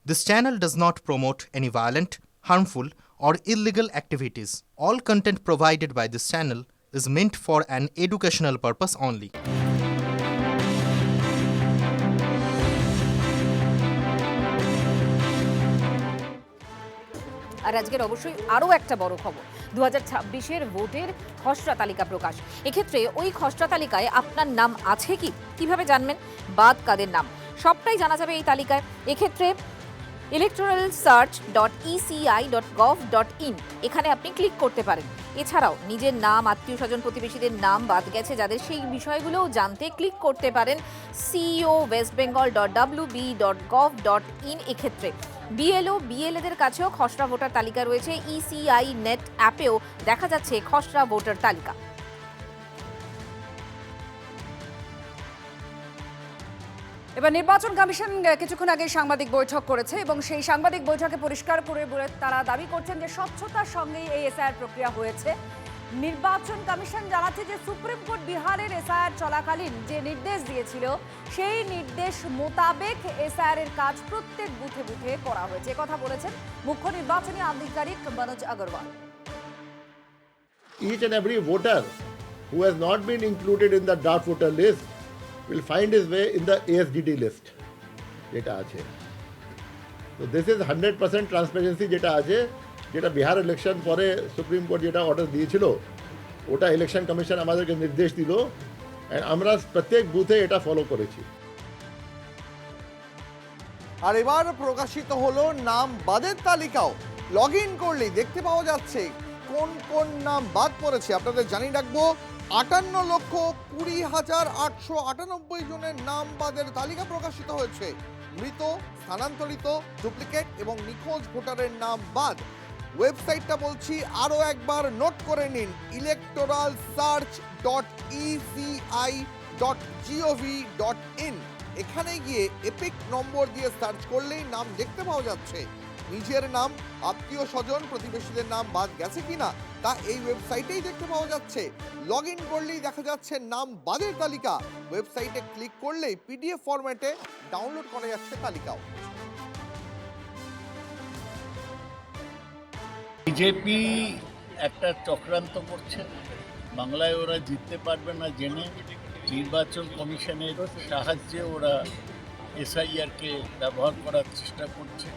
This channel does not promote any violent, harmful, or illegal activities. All content provided by this channel is meant for an educational purpose only. আর আজকের অবশ্যই আরও একটা বড় খবর, 2026-এর ভোটের খসড়া তালিকা প্রকাশ। এক্ষেত্রে ওই খসড়া তালিকায় আপনার নাম আছে কি, কিভাবে জানবেন বাদ কাদের নাম, সবটাই জানা যাবে এই তালিকায়। এক্ষেত্রে electoralsearch.eci.gov.in এখানে আপনি ক্লিক করতে পারেন। এছাড়াও নিজের নাম, আত্মীয় স্বজন, প্রতিবেশীদের নাম বাদ গেছে যাদের, সেই বিষয়গুলোও জানতে ক্লিক করতে পারেন ceo.westbengal.wb.gov.in। এক্ষেত্রে বিএলও, বিএলএদের কাছেও খসড়া ভোটার তালিকা রয়েছে। ইসিআই নেট অ্যাপেও দেখা যাচ্ছে খসড়া ভোটার তালিকা। এবার নির্বাচন কমিশন কিছুক্ষণ আগে সাংবাদিক বৈঠক করেছে এবং সেই সাংবাদিক বৈঠকে পরিষ্কার করে তারা দাবি করছেন যে স্বচ্ছতার সঙ্গে এই এসআইআর প্রক্রিয়া হয়েছে। নির্বাচন কমিশন জানাচ্ছে যে সুপ্রিম কোর্ট বিহারের এসআইআর চলাকালীন যে নির্দেশ দিয়েছিল সেই নির্দেশ মোতাবেক এসআইআর এর কাজ প্রত্যেক বুথে বুথে করা হয়েছে। কথা বলেছেন মুখ্য নির্বাচনী আধিকারিক Manoj Agarwal. Each and every voter who has not been included in the draft voter list will find his way in the ASDD list যেটা আছে। So this is 100% transparency যেটা আছে, যেটা বিহার ইলেকশন পরে সুপ্রিম কোর্ট যেটা অর্ডার দিয়েছিল ওটা ইলেকশন কমিশন আমাদেরকে নির্দেশ দিল, অ্যান্ড আমরা প্রত্যেক বুথে এটা ফলো করেছি। আর এবার প্রকাশিত হলো নাম বাদের তালিকাও। লগ ইন করলেই দেখতে পাওয়া যাচ্ছে কোন কোন নাম বাদ পড়েছে। আপনাদের জানিয়ে রাখবো 58,20,898 জনের নাম বাদের তালিকা প্রকাশিত হয়েছে। মৃত, স্থানান্তরিত, ডুপ্লিকেট এবং নিখোঁজ ভোটারের নাম বাদ। ওয়েবসাইটটা বলছি আরও একবার নোট করে নিন, electoralsearch.eci.gov.in। এখানে গিয়ে এপিক নম্বর দিয়ে সার্চ করলেই নাম দেখতে পাওয়া যাচ্ছে। নিজের নাম, আত্মীয় স্বজন, প্রতিবেশীদের নাম বাদ গেছে কিনা তা এই ওয়েবসাইটেই দেখতে পাওয়া যাচ্ছে। লগ ইন করলেই দেখা যাচ্ছে নাম বাদের তালিকা। ওয়েবসাইটে ক্লিক করলেই পিডিএফ ফরম্যাটে ডাউনলোড করা যাচ্ছে তালিকাও। বিজেপি একটা চক্রান্ত করছে, বাংলায় ওরা জিততে পারবে না জেনে নির্বাচন কমিশনের সাহায্যে ওরা এসআইআরকে ব্যবহার করার চেষ্টা করছে।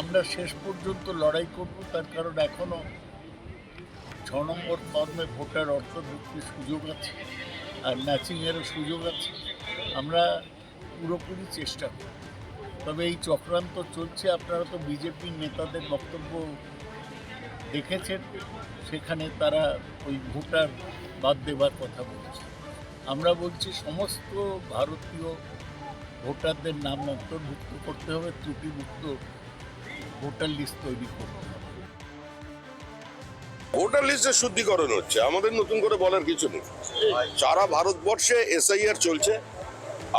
আমরা শেষ পর্যন্ত লড়াই করব, তার কারণ এখনও 6 নম্বর ফর্মে ভোটার অন্তর্ভুক্তির সুযোগ আছে আর ম্যাচিংয়েরও সুযোগ আছে। আমরা পুরোপুরি চেষ্টা করব, তবে এই চক্রান্ত চলছে। আপনারা তো বিজেপির নেতাদের বক্তব্য দেখেছেন, সেখানে তারা ওই ভোটার বাদ দেবার কথা বলছে। আমরা বলছি সমস্ত ভারতীয় ভোটারদের নাম অন্তর্ভুক্ত করতে হবে, ত্রুটিমুক্ত ভোটার লিস্ট তৈরি করতে হবে। ভোটার লিস্টের শুদ্ধিকরণ হচ্ছে, আমাদের নতুন করে বলার কিছু নেই। সারা ভারতবর্ষে এসআইআর চলছে,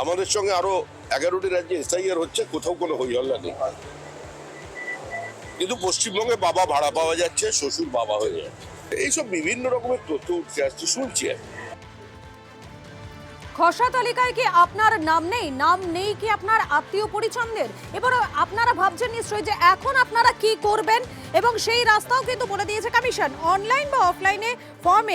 আমাদের সঙ্গে আরো 11টি রাজ্যে এসআইআর হচ্ছে, কোথাও কোনো হইহল্লা নেই। কিন্তু পশ্চিমবঙ্গে বাবা ভাড়া পাওয়া যাচ্ছে, শ্বশুর বাবা হয়ে যাচ্ছে, এইসব বিভিন্ন রকমের তথ্য উঠে আসছে, শুনছি। খসড়া তালিকায় কি আপনার নাম নেই? নাম নেই কি আপনার আত্মীয় পরিজনদের? এবার আপনারা ভাবছেন নিশ্চয়ই যে এখন আপনারা কি করবেন, এবং সেই রাস্তাও কিন্তু বলে দিয়েছে কমিশন। অনলাইন বা অফলাইনে ফর্ম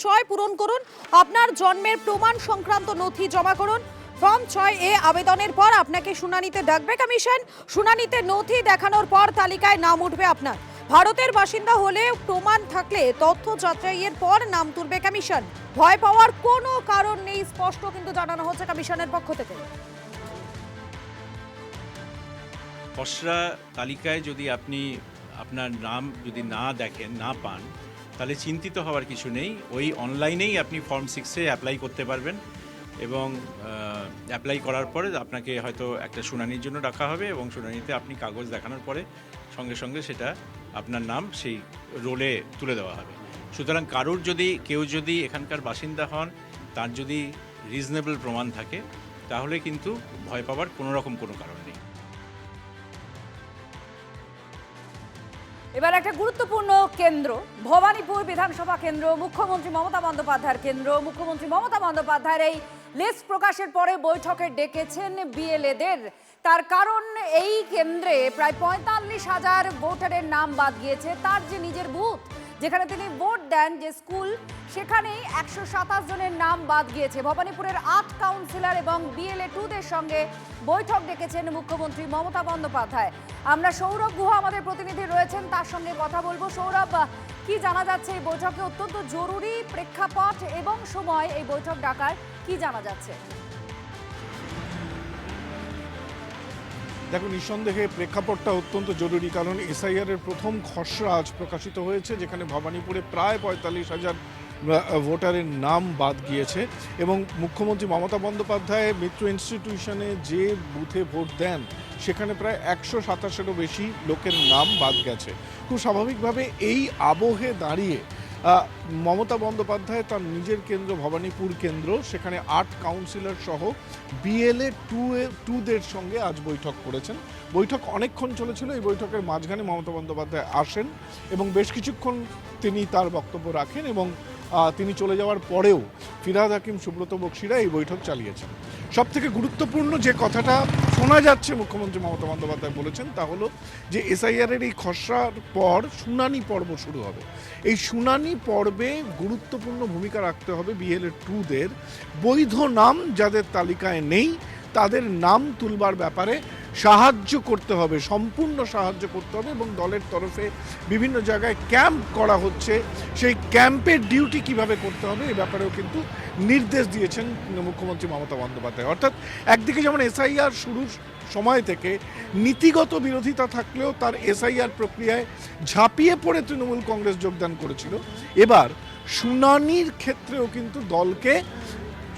6 পূরণ করুন, আপনার জন্মের প্রমাণ সংক্রান্ত নথি জমা করুন। ফর্ম 6A আবেদনের পর আপনাকে শুনানিতে ডাকবে কমিশন। শুনানিতে নথি দেখানোর পর তালিকায় নাম উঠবে আপনার। ভারতের বাসিন্দা হলে প্রমাণ থাকলে তথ্য যাচাইয়ের পর নাম তুলবে কমিশন। ভয় পাওয়ার কোনো কারণ নেই, স্পষ্ট কিন্তু জানানো হচ্ছে কমিশনের পক্ষ থেকে। খসড়া তালিকায় যদি আপনি আপনার নাম যদি না দেখেন, না পান, তাহলে চিন্তিত হওয়ার কিছু নেই। ওই অনলাইনেই আপনি ফর্ম 6-এ অ্যাপ্লাই করতে পারবেন, এবং অ্যাপ্লাই করার পরে আপনাকে হয়তো একটা শুনানির জন্য ডাকা হবে, এবং শুনানিতে আপনি কাগজ দেখানোর পরে সঙ্গে সঙ্গে সেটা আপনার নাম সেই রোলে তুলে দেওয়া হবে। সুতরাং কেউ যদি এখানকার বাসিন্দা হন, তার যদি রিজনেবল প্রমাণ থাকে, তাহলে কিন্তু ভয় পাওয়ার কোনো কারণ নেই। এবার একটা গুরুত্বপূর্ণ কেন্দ্র, ভবানীপুর বিধানসভা কেন্দ্র, মুখ্যমন্ত্রী মমতা বন্দ্যোপাধ্যায়ের কেন্দ্র। মুখ্যমন্ত্রী মমতা বন্দ্যোপাধ্যায়ের এই লিস্ট প্রকাশের পরে বৈঠকে ডেকেছেন বিএলএদের। তার কারণ এই কেন্দ্রে প্রায় ৪৫,০০০ ভোটারের নাম বাদ গিয়েছে। তার যে নিজের বুথ যেখানে তিনি ভোট দেন, যে স্কুল, সেখানেই ১২৭ জনের নাম বাদ গিয়েছে। ভবানীপুরের ৮ কাউন্সিলর এবং বিএলএ 2দের সঙ্গে বৈঠক ডেকেছেন মুখ্যমন্ত্রী মমতা বন্দ্যোপাধ্যায়। আমরা সৌরভ গুহা আমাদের প্রতিনিধি রয়েছেন, তার সঙ্গে কথা বলবো। সৌরভ, কি জানা যাচ্ছে এই বৈঠকে? অত্যন্ত জরুরি প্রেক্ষাপট এবং সময় এই বৈঠক ডাকার কি জানা যাচ্ছে? দেখো, নিঃসন্দেহে প্রেক্ষাপটটা অত্যন্ত জরুরি, কারণ এসআইআর এর প্রথম খসড়া আজ প্রকাশিত হয়েছে, যেখানে ভবানীপুরে প্রায় ৪৫,০০০ ভোটারের নাম বাদ গিয়েছে। এবং মুখ্যমন্ত্রী মমতা বন্দ্যোপাধ্যায় মিত্র ইনস্টিটিউশনে যে বুথে ভোট দেন সেখানে প্রায় ১২৭-এরও বেশি লোকের নাম বাদ গেছে। খুব স্বাভাবিকভাবে এই আবহে দাঁড়িয়ে মমতা বন্দ্যোপাধ্যায় তার নিজের কেন্দ্র ভবানীপুর কেন্দ্র, সেখানে ৮ কাউন্সিলর সহ বিএলএ 2দের সঙ্গে আজ বৈঠক করেছেন। বৈঠক অনেকক্ষণ চলেছিল। এই বৈঠকের মাঝখানে মমতা বন্দ্যোপাধ্যায় আসেন এবং বেশ কিছুক্ষণ তিনি তার বক্তব্য রাখেন এবং তিনি চলে যাওয়ার পরেও ফিরহাদ হাকিম, সুব্রত বক্সিরা এই বৈঠক চালিয়েছেন। সবথেকে গুরুত্বপূর্ণ যে কথাটা শোনা যাচ্ছে মুখ্যমন্ত্রী মমতা বন্দ্যোপাধ্যায় বলেছেন তা হলো যে এসআইআরের এই খসড়ার পর শুনানি পর্ব শুরু হবে। এই শুনানি পর্বে গুরুত্বপূর্ণ ভূমিকা রাখতে হবে বিএলএ 2দের। বৈধ নাম যাদের তালিকায় নেই তাদের নাম তুলবার ব্যাপারে সাহায্য করতে হবে, সম্পূর্ণ সাহায্য করতে হবে। এবং দলের তরফে বিভিন্ন জায়গায় ক্যাম্প করা হচ্ছে, সেই ক্যাম্পের ডিউটি কিভাবে করতে হবে এই ব্যাপারেও কিন্তু নির্দেশ দিয়েছেন মুখ্যমন্ত্রী মমতা বন্দ্যোপাধ্যায়। অর্থাৎ একদিকে যেমন এসআইআর শুরুর সময় থেকে নীতিগত বিরোধিতা থাকলেও তার এসআইআর প্রক্রিয়ায় ঝাঁপিয়ে পড়ে তৃণমূল কংগ্রেস যোগদান করেছিল, এবার শুনানির ক্ষেত্রেও কিন্তু দলকে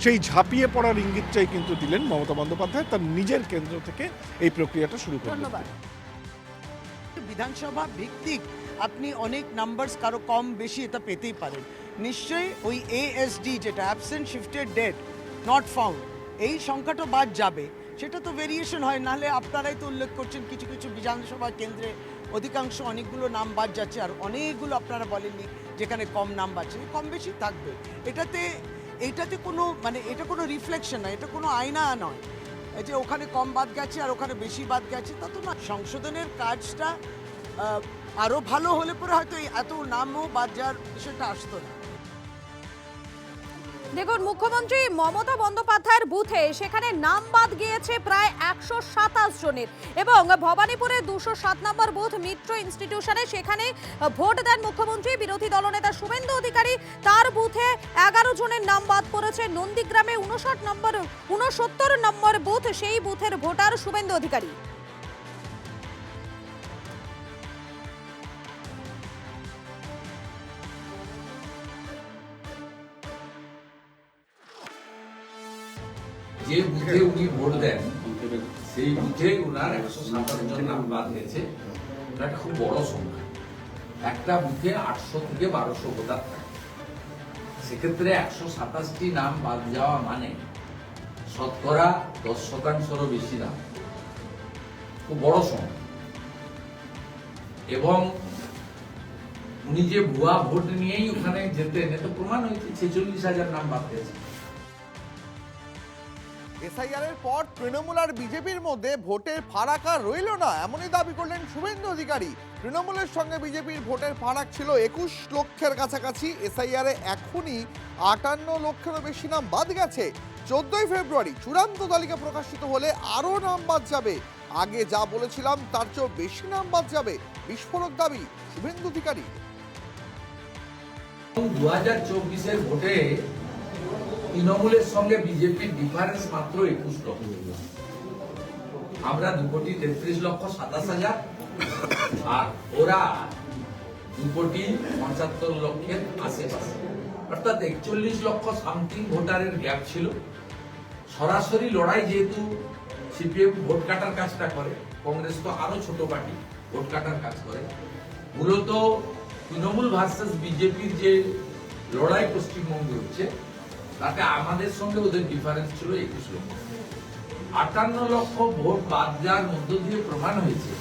সেই ঝাঁপিয়ে পড়ার ইঙ্গিতটাই কিন্তু দিলেন মমতা বন্দ্যোপাধ্যায় তার নিজের কেন্দ্র থেকে এই প্রক্রিয়াটা শুরু করলেন। ধন্যবাদ। বিধানসভা ভিত্তিক আপনি অনেক নাম্বারস কারো কম বেশি এটা পেতেই পারেন। নিশ্চয়ই ওই এএসডি যেটা absent shifted dead not found, এই সংখ্যাটা বাদ যাবে। সেটা তো ভেরিয়েশন হয়, নাহলে আপনারাই তো উল্লেখ করছেন কিছু কিছু বিধানসভা কেন্দ্রে অধিকাংশ অনেকগুলো নাম বাদ যাচ্ছে, আর অনেকগুলো আপনারা বলেননি যেখানে কম নাম বাড়ছে। কম বেশি থাকবে, এইটাতে কোনো এটা কোনো রিফ্লেকশন নয়, এটা কোনো আয়না নয় যে ওখানে কম বাদ গেছে আর ওখানে বেশি বাদ গেছে, তা তো না। সংশোধনের কাজটা আরও ভালো হলে পরে হয়তো এত নামও বাদ যাওয়ার বিষয়টা আসতো না। দেখুন, মুখ্যমন্ত্রী মমতা বন্দ্যোপাধ্যায়ের বুথে সেখানে নাম বাদ গিয়েছে প্রায় ১২৭ জনের। এবং ভবানীপুরের ২০৭ নম্বর বুথ মিত্র ইনস্টিটিউশনে সেখানে ভোট দেন মুখ্যমন্ত্রী। বিরোধী দলনেতা শুভেন্দু অধিকারী, তার বুথে ১১ জনের নাম বাদ পড়েছে। নন্দীগ্রামে ৬৯ নম্বর বুথ, সেই বুথের ভোটার শুভেন্দু অধিকারী। যে বুথে উনি ভোট দেন সেই বুথে ওনার ১২৭ জন নাম বাদ গেছে। এটা খুব বড় সংখ্যা। একটা বুথে ৮০০ থেকে ১২০০ ভোটার থাকে, সেক্ষেত্রে ১২৭টি নাম বাদ যাওয়া মানে শতকরা ১০%-এরও বেশি নাম, খুব বড় সংখ্যা। এবং উনি যে ভুয়া ভোট নিয়েই ওখানে যেতেন, এটা প্রমাণ হয়েছে। ৪৬,০০০ নাম বাদ গেছে। এসআইআর এর পর তৃণমূল আর বিজেপির মধ্যে ভোটের ফারাক আর রইল না, এমনই দাবি করলেন শুভেন্দু অধিকারী। তৃণমূলের সঙ্গে বিজেপির ভোটের ফারাক ছিল ২১ লক্ষের কাছাকাছি। এসআইআর এ এখনই ৫৮ লক্ষেরও বেশি নাম বাদ গেছে। ১৪ই ফেব্রুয়ারি চূড়ান্ত তালিকা প্রকাশিত হলে আরও নাম বাদ যাবে। আগে যা বলেছিলাম তার চেয়েও বেশি নাম বাদ যাবে, বিস্ফোরক দাবি শুভেন্দু অধিকারী। ২০২৪-এর ভোটে তৃণমূলের সঙ্গে বিজেপির ডিফারেন্স মাত্র ২১ লক্ষ। আমরা ২,৩৩,৭০,০০০ আর ওরা ২,৭৫,০০,০০০ আশেপাশে, অর্থাৎ ৪১ লক্ষ সামথিং ভোটারের গ্যাপ ছিল। সরাসরি লড়াই, যেহেতু সিপিএম ভোট কাটার কাজটা করে, কংগ্রেস তো আরো ছোট পার্টি, ভোট কাটার কাজ করে। মূলত তৃণমূল ভার্সেস বিজেপির যে লড়াই পশ্চিমবঙ্গে হচ্ছে, তাতে আমাদের সঙ্গে ওদের ডিফারেন্স ছিল ২১ লক্ষ। ৫৮ লক্ষ ভোট বাদ যাওয়ার মধ্য দিয়ে প্রমাণ হয়েছে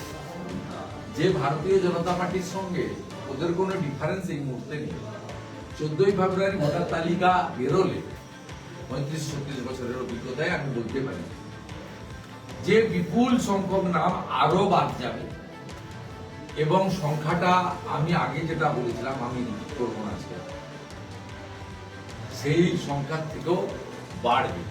যে ভারতীয় জনতা পার্টির সঙ্গে ওদের কোনো ডিফারেন্স এই মুহূর্তে নেই। ১৪ই ফেব্রুয়ারি ভোটার তালিকা বেরোলে ৩৫-৩৬ বছরের অভিজ্ঞতায় আমি বলতে পারি যে বিপুল সংখ্যক নাম আরো বাদ যাবে এবং সংখ্যাটা আমি আগে যেটা বলেছিলাম, আমি রিপিট করবো না আজকে, সেই সংখ্যার থেকেও বাড়বে।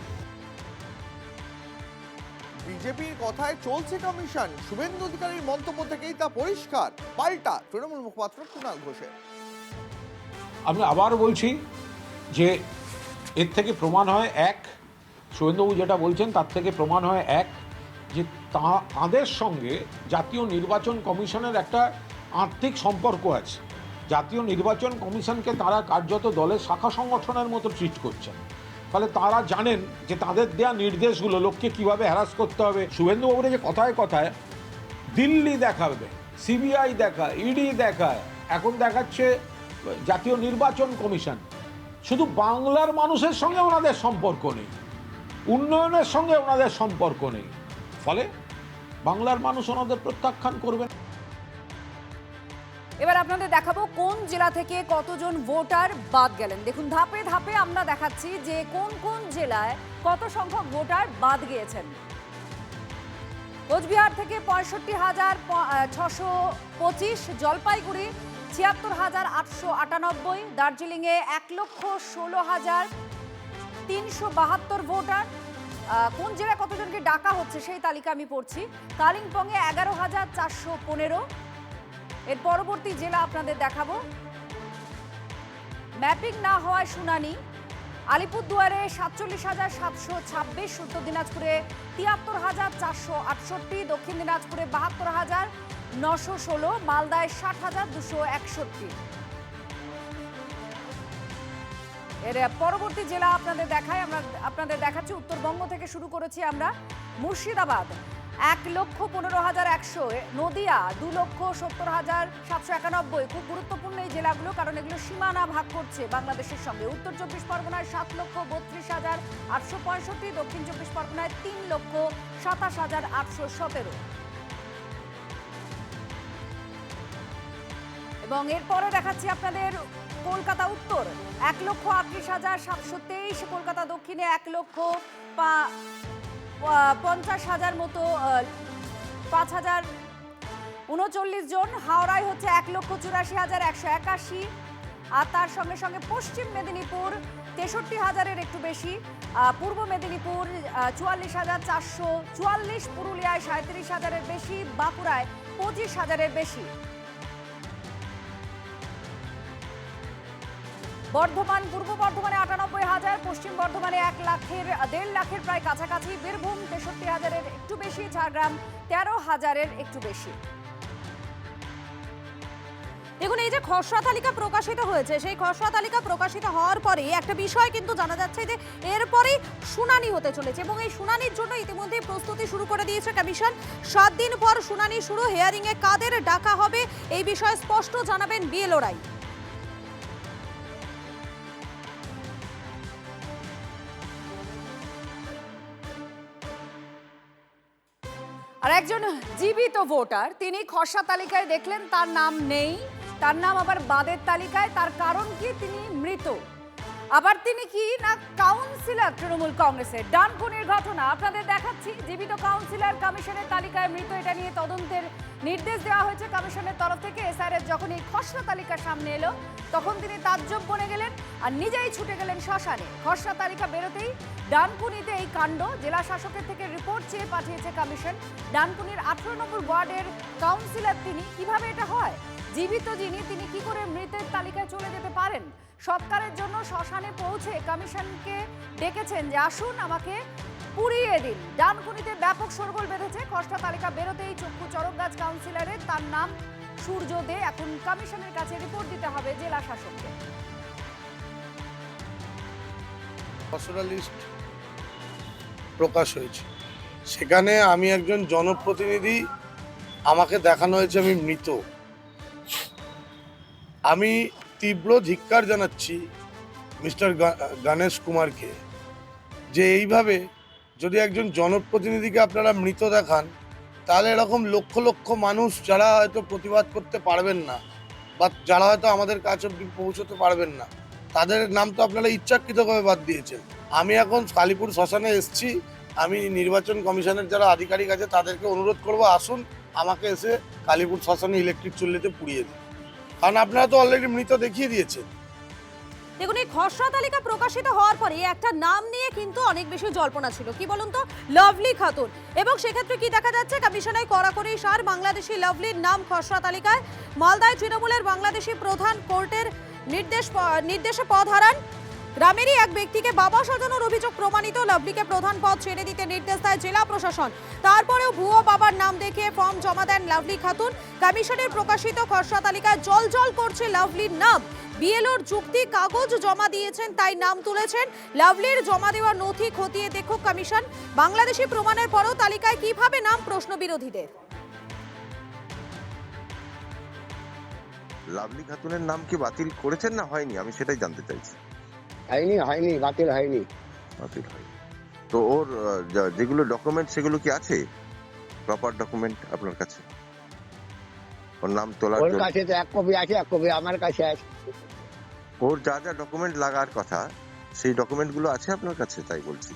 বিজেপির কথায় চলছে কমিশন, শুভেন্দু অধিকারীর মন্তব্য থেকেই তা পরিষ্কার। পাল্টা তৃণমূল মুখপাত্র কুণাল ঘোষের। আমি আবার বলছি যে এর থেকে প্রমাণ হয় এক, শুভেন্দুবাবু যেটা বলছেন তার থেকে প্রমাণ হয় এক, যে তাঁদের সঙ্গে জাতীয় নির্বাচন কমিশনের একটা আর্থিক সম্পর্ক আছে। জাতীয় নির্বাচন কমিশনকে তারা কার্যত দলের শাখা সংগঠনের মতো ট্রিট করছেন। ফলে তারা জানেন যে তাদের দেওয়া নির্দেশগুলো লোককে কীভাবে হ্যারাস করতে হবে। শুভেন্দুবাবুরা যে কথায় কথায় দিল্লি দেখাবে, সিবিআই দেখায়, ইডি দেখায়, এখন দেখাচ্ছে জাতীয় নির্বাচন কমিশন। শুধু বাংলার মানুষের সঙ্গে ওনাদের সম্পর্ক নেই, উন্নয়নের সঙ্গে ওনাদের সম্পর্ক নেই। ফলে বাংলার মানুষ ওনাদের প্রত্যাখ্যান করবেন। এবার আপনাদের দেখাবো কোন জেলা থেকে কতজন ভোটার বাদ গেলেন। দেখুন ধাপে ধাপে আমরা দেখাচ্ছি যে কোন কোন জেলায় কত সংখ্যক ভোটার বাদ গিয়েছেন। কোচবিহার থেকে 65,625, জলপাইগুড়ি 76,898, দার্জিলিংয়ে 1,16,372 ভোটার। কোন জেলায় কতজনকে ডাকা হচ্ছে সেই তালিকা আমি পড়ছি। কালিম্পংয়ে 11,415। এর পরবর্তী জেলা আপনাদের দেখাবো, ম্যাপিং না হওয়ায় শুনানি। আলিপুরদুয়ারে 47,726, উত্তর দিনাজপুরে 73,468, দক্ষিণ দিনাজপুরে 72,916, মালদায় 60,261। এর পরবর্তী জেলা আপনাদের আপনাদের দেখাচ্ছি। উত্তরবঙ্গ থেকে শুরু করেছি আমরা। মুর্শিদাবাদ 1,15,100, নদিয়া 2,70,791। খুব গুরুত্বপূর্ণ এই জেলাগুলো, কারণ এগুলো সীমানা ভাগ করছে বাংলাদেশের সঙ্গে। উত্তর 24 পরগনায় 7,32,865, দক্ষিণ 24 পরগনায় 3,27,817। এবং এরপরে দেখাচ্ছি আপনাদের কলকাতা উত্তর 1,38,723, কলকাতা দক্ষিণে 1,50,000 মতো, 5,039 জন। হাওড়ায় হচ্ছে 1,84,181, আর তার সঙ্গে সঙ্গে পশ্চিম মেদিনীপুর 63,000-এর একটু বেশি, পূর্ব মেদিনীপুর 44,444, পুরুলিয়ায় 37,000-এর বেশি, বাঁকুড়ায় 25,000-এর বেশি। বর্ধমান, পূর্ব বর্ধমানে 98,000, পশ্চিম বর্ধমানে 1,00,000 লাখের প্রায় কাছাকাছি, বীরভূম 63,000-এর একটু বেশি, ঝাড়গ্রাম 13,000-এর একটু বেশি। দেখুন এই যে খসড়া তালিকা প্রকাশিত হয়েছে, সেই খসড়া তালিকা প্রকাশিত হওয়ার পরে একটা বিষয় কিন্তু জানা যাচ্ছে যে এরপরেই শুনানি হতে চলেছে, এবং এই শুনানির জন্য ইতিমধ্যে প্রস্তুতি শুরু করে দিয়েছে কমিশন। 7 দিন পর শুনানি শুরু। হিয়ারিংয়ে কাদের ডাকা হবে এই বিষয়ে স্পষ্ট জানাবেন বিএলও রায়। আর একজন জীবিত ভোটার, তিনি খসড়া তালিকায় দেখলেন তার নাম নেই, তার নাম আবার বাদের তালিকায়। তার কারণ কি? তিনি মৃত। আবার তিনি কি না কাউন্সিলর তৃণমূল কংগ্রেসের। ডানকুনির ঘটনা আপনাদের দেখাচ্ছি। জীবিত কাউন্সিলর কমিশনের তালিকায় মৃত, এটা নিয়ে তদন্তের নির্দেশ দেওয়া হয়েছে কমিশনের তরফ থেকে। এসআরএফ যখন এই খসড়া তালিকা সামনে এলো তখন তিনি তাজ্জব বনে গেলেন আর নিজেই ছুটে গেলেন শ্মশানে। খসড়া তালিকা বেরোতেই ডানকুনিতে এই কাণ্ড। জেলা শাসকের থেকে রিপোর্ট চেয়ে পাঠিয়েছে কমিশন। ডানকুনির 18 নম্বর ওয়ার্ডের কাউন্সিলর তিনি, কিভাবে এটা হয়? জীবিত যিনি, তিনি কি করে মৃতের তালিকায় চলে যেতে পারেন? সৎকারের জন্য শ্মশানে পৌঁছে কমিশনকে ডেকেছেন যে আসুন আমাকে পুড়িয়ে দিন। ডানকুনিতে ব্যাপক শোরগোল বেঁধেছে। খসড়া তালিকা বেরোতেই চক্ষু চড়ক গাছ কাউন্সিলরের, তার নাম সূর্য দে। এখন কমিশনের কাছে রিপোর্ট দিতে হবে জেলা শাসককে। খসড়া লিস্ট প্রকাশ হয়েছে, সেখানে আমি একজন জনপ্রতিনিধি, আমাকে দেখানো হয়েছে আমি মৃত। আমি তীব্র ধিক্কার জানাচ্ছি মিস্টার গণেশ কুমারকে, যে এইভাবে যদি একজন জনপ্রতিনিধিকে আপনারা মৃত দেখান, তাহলে এরকম লক্ষ লক্ষ মানুষ যারা হয়তো প্রতিবাদ করতে পারবেন না বা যারা হয়তো আমাদের কাছে পৌঁছতে পারবেন না, তাদের নাম তো আপনারা ইচ্ছাকৃতভাবে বাদ দিয়েছেন। আমি এখন কালীপুর শ্মশানে এসেছি, আমি নির্বাচন কমিশনের যারা আধিকারিক আছে তাদেরকে অনুরোধ করব, আসুন আমাকে এসে কালীপুর শ্মশানে ইলেকট্রিক চুল্লিতে পুড়িয়ে দিন, কারণ আপনারা তো অলরেডি মৃত দেখিয়ে দিয়েছেন। দেখুন, এই খসড়া তালিকা প্রকাশিত হওয়ার পরে একটা নাম নিয়ে কিন্তু অনেক বেশি জল্পনা ছিল, কি বলুন তো, লাভলি খাতুন। এবং সেক্ষেত্রে কি দেখা যাচ্ছে, কমিশনের কড়াকড়ি সার, বাংলাদেশি লাভলির নাম খসড়া তালিকায়। মালদায় তৃণমূলের বাংলাদেশি প্রধান কোর্টের নির্দেশে পদ হারান। গ্রামেরই এক ব্যক্তিকে বাবা সাজানোর অভিযোগ প্রমাণিত, লাভলিকে প্রধান পদ ছেড়ে দিতে নির্দেশ দেয় জেলা প্রশাসন। তারপরেও ভুয়ো বাবার নাম দেখিয়ে ফর্ম জমা দেন লাভলি খাতুন। কমিশনের প্রকাশিত খসড়া তালিকায় জল করছে লাভলির নাম। বিএলওর যুক্তি, কাগজ জমা দিয়েছেন তাই নাম তুলেছেন। লাভলির জমা দেওয়া নথি খতিয়ে দেখুক কমিশন। বাংলাদেশি প্রমাণের পরও তালিকায় কিভাবে নাম, প্রশ্ন বিরোধীদের। লাভলি খাতুনের নাম কি বাতিল করেছেন না হয়নি, আমি সেটাই জানতে চাইছি। হয়নি, বাতিল হয়নি। বাতিল হয়নি তো ওর যেগুলো ডকুমেন্ট সেগুলো কি আছে, প্রপার ডকুমেন্ট আপনার কাছে? ওর নাম তোলার ওর কাছে তো এক কপি আছে, এক কপি আমার কাছে আছে। ওর যা যা ডকুমেন্ট লাগার কথা সেই ডকুমেন্টগুলো আছে আপনার কাছে, তাই বলছি।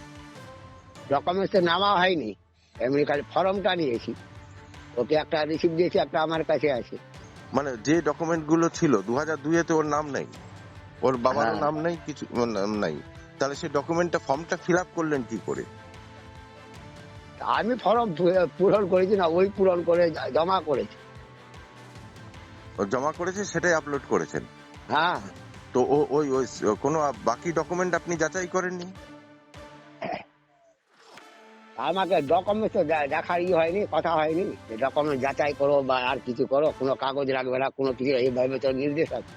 ডকুমেন্টস তো নামা হয়নি, এমনি খালি ফর্মটা নিয়েছি। ওকে একটা রিসিপ্ট দিয়েছি, একটা আমার কাছে আছে। মানে যে ডকুমেন্টগুলো ছিল 2002-তে ওর নাম নেই, ওর বাবারও নাম নেই, কিছু নাই, তাহলে সেই ডকুমেন্টটা ফর্মটা ফিল আপ করলেন কি করে? আমি ফর্ম পূরণ করেছি না, ওই পূরণ করে জমা করেছি। ও জমা করেছে সেটাই আপলোড করেছেন? হ্যাঁ। তো ওই কোনো বাকি ডকুমেন্ট আপনি যাচাই করেননি? আমাকে ডকুমেন্টস তো দেখার হয়নি, কথা হয়নি ডকুমেন্ট যাচাই করো বা আর কিছু করো, কোনো কাগজ রাখবে না, কোনো কিছু, এইভাবে তো নির্দেশ আছে।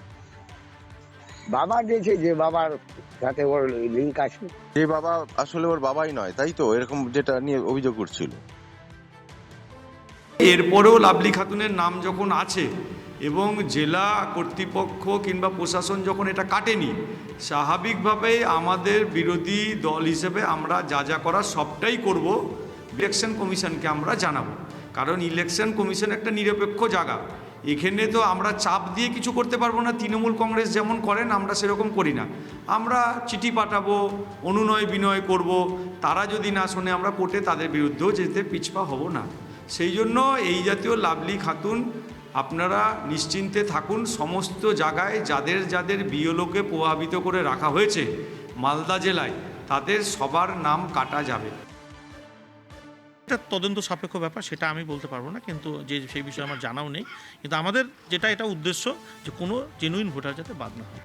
বাবা দিয়েছে, যে বাবার সাথে ওর লিঙ্ক আছে। যে বাবা আসলে ওর বাবাই নয়, তাই তো, এরকম যেটা নিয়ে অভিযোগ করছিল। এরপরেও লাভলি খাতুনের নাম যখন আছে এবং জেলা কর্তৃপক্ষ কিংবা প্রশাসন যখন এটা কাটেনি, স্বাভাবিকভাবেই আমাদের বিরোধী দল হিসেবে আমরা যা যা করার সবটাই করব, ইলেকশন কমিশনকে আমরা জানাবো। কারণ ইলেকশন কমিশন একটা নিরপেক্ষ জায়গা, এখানে তো আমরা চাপ দিয়ে কিছু করতে পারবো না। তৃণমূল কংগ্রেস যেমন করেন আমরা সেরকম করি না, আমরা চিঠি পাঠাবো, অনুনয় বিনয় করব, তারা যদি না শোনে আমরা কোর্টে তাদের বিরুদ্ধেও যেতে পিছপা হব না। সেই জন্য এই জাতীয় লাভলি খাতুন আপনারা নিশ্চিন্তে থাকুন, সমস্ত জায়গায় যাদের যাদের বিএলওকে প্রভাবিত করে রাখা হয়েছে মালদা জেলায়, তাদের সবার নাম কাটা যাবে। এটা তদন্ত সাপেক্ষ ব্যাপার, সেটা আমি বলতে পারবো না, কিন্তু সেই বিষয়ে আমার জানাও নেই। কিন্তু আমাদের যেটা এটা উদ্দেশ্য যে কোনো জেনুইন ভোটার যাতে বাদ না হয়।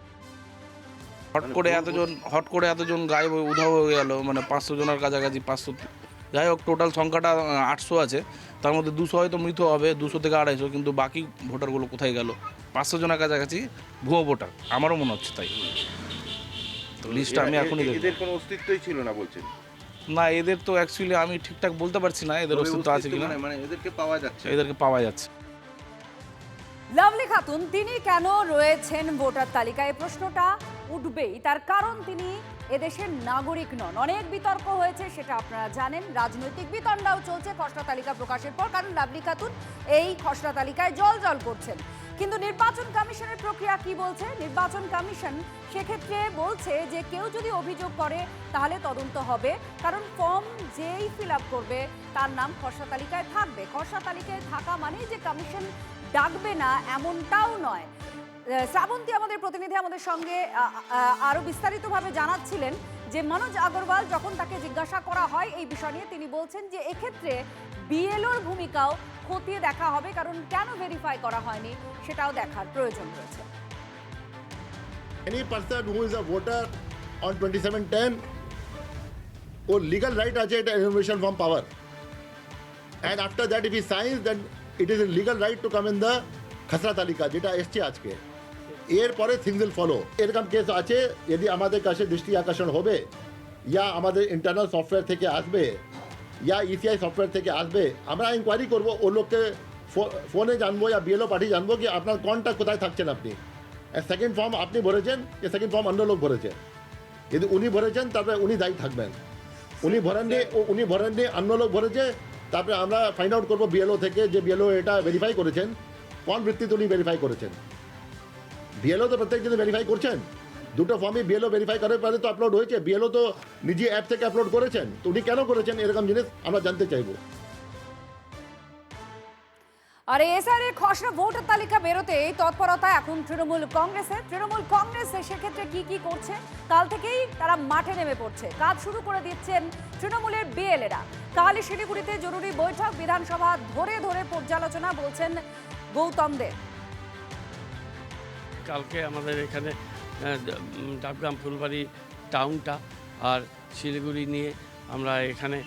হট করে এতজন গায়েব উধাও হয়ে গেল, মানে 500 জনের কাছাকাছি, 500, যাই হোক টোটাল সংখ্যাটা 800 আছে, তার মধ্যে 200 হয়তো মৃত হবে, 200 থেকে 250, কিন্তু বাকি ভোটারগুলো কোথায় গেল? 500 জনের কাছাকাছি ভুয়ো ভোটার, আমারও মনে হচ্ছে তাই। তো লিস্টটা আমি এখনই দেখব। এদের কোনো অস্তিত্বই ছিল না বলছেন? না, এদের তো অ্যাকচুয়ালি আমি ঠিকঠাক বলতে পারছি না এদের অস্তিত্ব আছে কিনা, মানে এদেরকে পাওয়া যাচ্ছে, এদেরকে পাওয়া যাচ্ছে। লাভলি খাতুন তিনি কেন রয়েছেন ভোটার তালিকায়, প্রশ্নটা উঠবেই। তার কারণ তিনি এদেশের নাগরিক নন। অনেক বিতর্ক হয়েছে, সেটা আপনারা জানেন। রাজনৈতিক বিতণ্ডাও চলছে খসড়া তালিকা প্রকাশের পর, কারণ লাভলি খাতুন এই খসড়া তালিকায় জল করছেন। কিন্তু নির্বাচন কমিশনের প্রক্রিয়া কি বলছে? নির্বাচন কমিশন সেক্ষেত্রে বলছে যে কেউ যদি অভিযোগ করে তাহলে তদন্ত হবে, কারণ ফর্ম যেই ফিল আপ করবে তার নাম খসড়া তালিকায় থাকবে। খসড়া তালিকায় থাকা মানেই যে কমিশন ডাকবে না এমনটাও নয়। শ্রাবন্তী আমাদের প্রতিনিধি আমাদের সঙ্গে আরো বিস্তারিতভাবে জানাচ্ছিলেন যে মনোজ আগরওয়াল যখন তাকে জিজ্ঞাসা করা হয় এই বিষয় নিয়ে, তিনি বলছেন যে এক্ষেত্রে বিএলওর ভূমিকাও খতিয়ে দেখা হবে, কারণ কেন ভেরিফাই করা হয়নি সেটাও দেখার প্রয়োজন রয়েছে। Any person who is a voter on 2710 or legal right আছে এটা enumeration form power, and after that if he signs then it is a legal right to come in the খসড়া তালিকা যেটা এসছে আজকে। এরপরে থিংস উইল ফলো। এরকম case আছে, যদি আমাদের কাছে দৃষ্টি আকর্ষণ হবে, ইয়া আমাদের ইন্টারনাল সফটওয়্যার থেকে আসবে, ইয়া ইসিআই সফটওয়্যার থেকে আসবে, আমরা ইনকোয়ারি করবো, ও লোককে ফোনে জানবো ইয়া বিএলও পাঠিয়ে জানবো কি আপনার কোনটা কোথায় থাকছেন আপনি। সেকেন্ড ফর্ম আপনি ভরেছেন, এ সেকেন্ড ফর্ম অন্য লোক ভরেছে, যদি উনি ভরেছেন তারপরে উনি দায়ী থাকবেন। উনি ভরেননি অন্য লোক ভরেছে, তারপরে আমরা ফাইন্ড আউট করবো বিএলও থেকে যে বিএলও এটা ভেরিফাই করেছেন, কোন ভিত্তিতে উনি ভেরিফাই করেছেন। বিএলও তো প্রত্যেক দিন ভেরিফাই করছেন, দুটো ফর্মই বিএলও ভেরিফাই করার পরে তো আপলোড হয়েছে, বিএলও তো নিজে অ্যাপ থেকে আপলোড করেছেন, তো উনি কেন করেছেন এরকম জিনিস আমরা জানতে চাইবো। আর এসআইআর খসড়া ভোটার তালিকা বেরোতে তৎপরতা এখন তৃণমূল কংগ্রেস সেক্ষেত্রে কি করছে? কাল থেকেই তারা মাঠে নেমে পড়ছে, কাজ শুরু করে দিচ্ছেন তৃণমূলের বিএলএরা। কালই শিলিগুড়িতে জরুরি বৈঠক, বিধানসভা ধরে ধরে পর্যালোচনা, বলছেন গৌতম দেব। কালকে আমাদের এখানে ডাবগ্রাম ফুলবাড়ি টাউনটা আর শিলিগুড়ি নিয়ে আমরা এখানে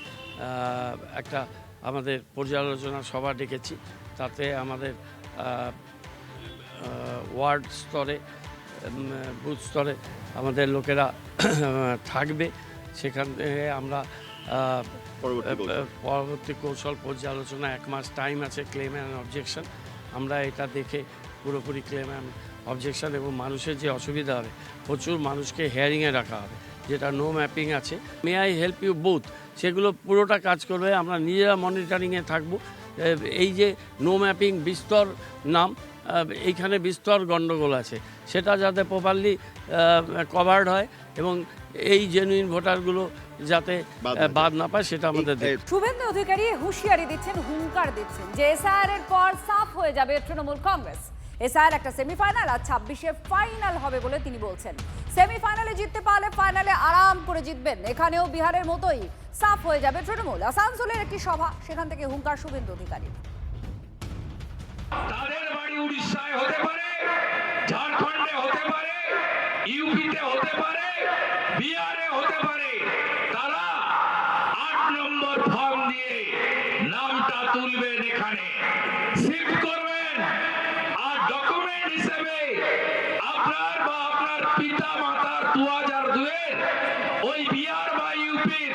একটা আমাদের পর্যালোচনা সভা ডেকেছি। তাতে আমাদের ওয়ার্ড স্তরে, বুথ স্তরে আমাদের লোকেরা থাকবে। সেখান থেকে আমরা পরবর্তী কৌশল পর্যালোচনা 1 মাস টাইম আছে, ক্লেম অ্যান্ড অবজেকশন। আমরা এটা দেখে পুরোপুরি ক্লেম অ্যান্ড অবজেকশন এবং মানুষের যে অসুবিধা হবে, প্রচুর মানুষকে হেয়ারিংয়ে রাখা হবে, যেটা নো ম্যাপিং আছে, may I help you booth, সেগুলো পুরোটা কাজ করবে। আমরা নিজেরা মনিটরিংয়ে থাকবো। এই যে নো ম্যাপিং বিস্তর নাম, এইখানে বিস্তর গণ্ডগোল আছে, সেটা যাতে প্রপারলি কভার্ড হয় এবং এই জেনুইন ভোটারগুলো যাতে বাদ না পায় সেটা আমাদের দেখতে। শুভেন্দু অধিকারী হুঁশিয়ারি দিচ্ছেন, হুঙ্কার দিচ্ছেন যে এসআইআর এর পর সাফ হয়ে যাবে তৃণমূল কংগ্রেস। এসআইআর একটা সেমিফাইনাল আর 26-এ ফাইনাল হবে বলে তিনি বলছেন। সেমিফাইনালে জিততে পারলে ফাইনালে আরাম করে জিতবেন। এখানেও বিহারের মতোই সাফ হয়ে যাবে তৃণমূল। আসানসোলের একটি সভা, সেখান থেকে হুঙ্কার শুভেন্দু অধিকারী। তাদের বাড়ি উড়িষ্যায় হতে পারে, ঝাড়খণ্ডে হতে পারে, ইউপিতে হতে পারে, বিহারে হতে পারে, তারা 8 নম্বর ফর্ম দিয়ে নামটা তুলবেন, এখানে শিফট করবেন। আর ডকুমেন্ট হিসেবে আপনার বা আপনার পিতা মাতার 2002-এর ওই বিহার বা ইউপির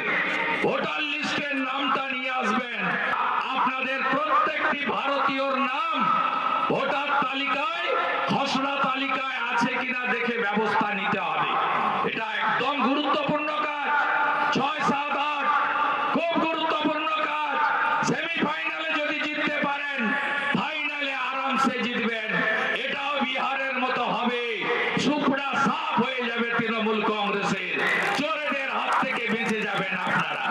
ভোটার লিস্টের নামটা নিয়ে আসবেন। আপনাদের প্রত্যেকটি ভারতীয়র নাম ভোটার তালিকায়, খসড়া তালিকায় আছে কিনা দেখে ব্যবস্থা নিতে হবে। এটা একদম গুরুত্বপূর্ণ কাজ। 6, 7, 8 খুব গুরুত্বপূর্ণ কাজ। সেমিফাইনালে যদি জিততে পারেন, ফাইনালে আরামসে জিতবেন। এটাও বিহারের মতো হবে, সুপড়া সাফ হয়ে যাবে তৃণমূল কংগ্রেসের। চোরেদের হাত থেকে বেঁচে যাবেন আপনারা।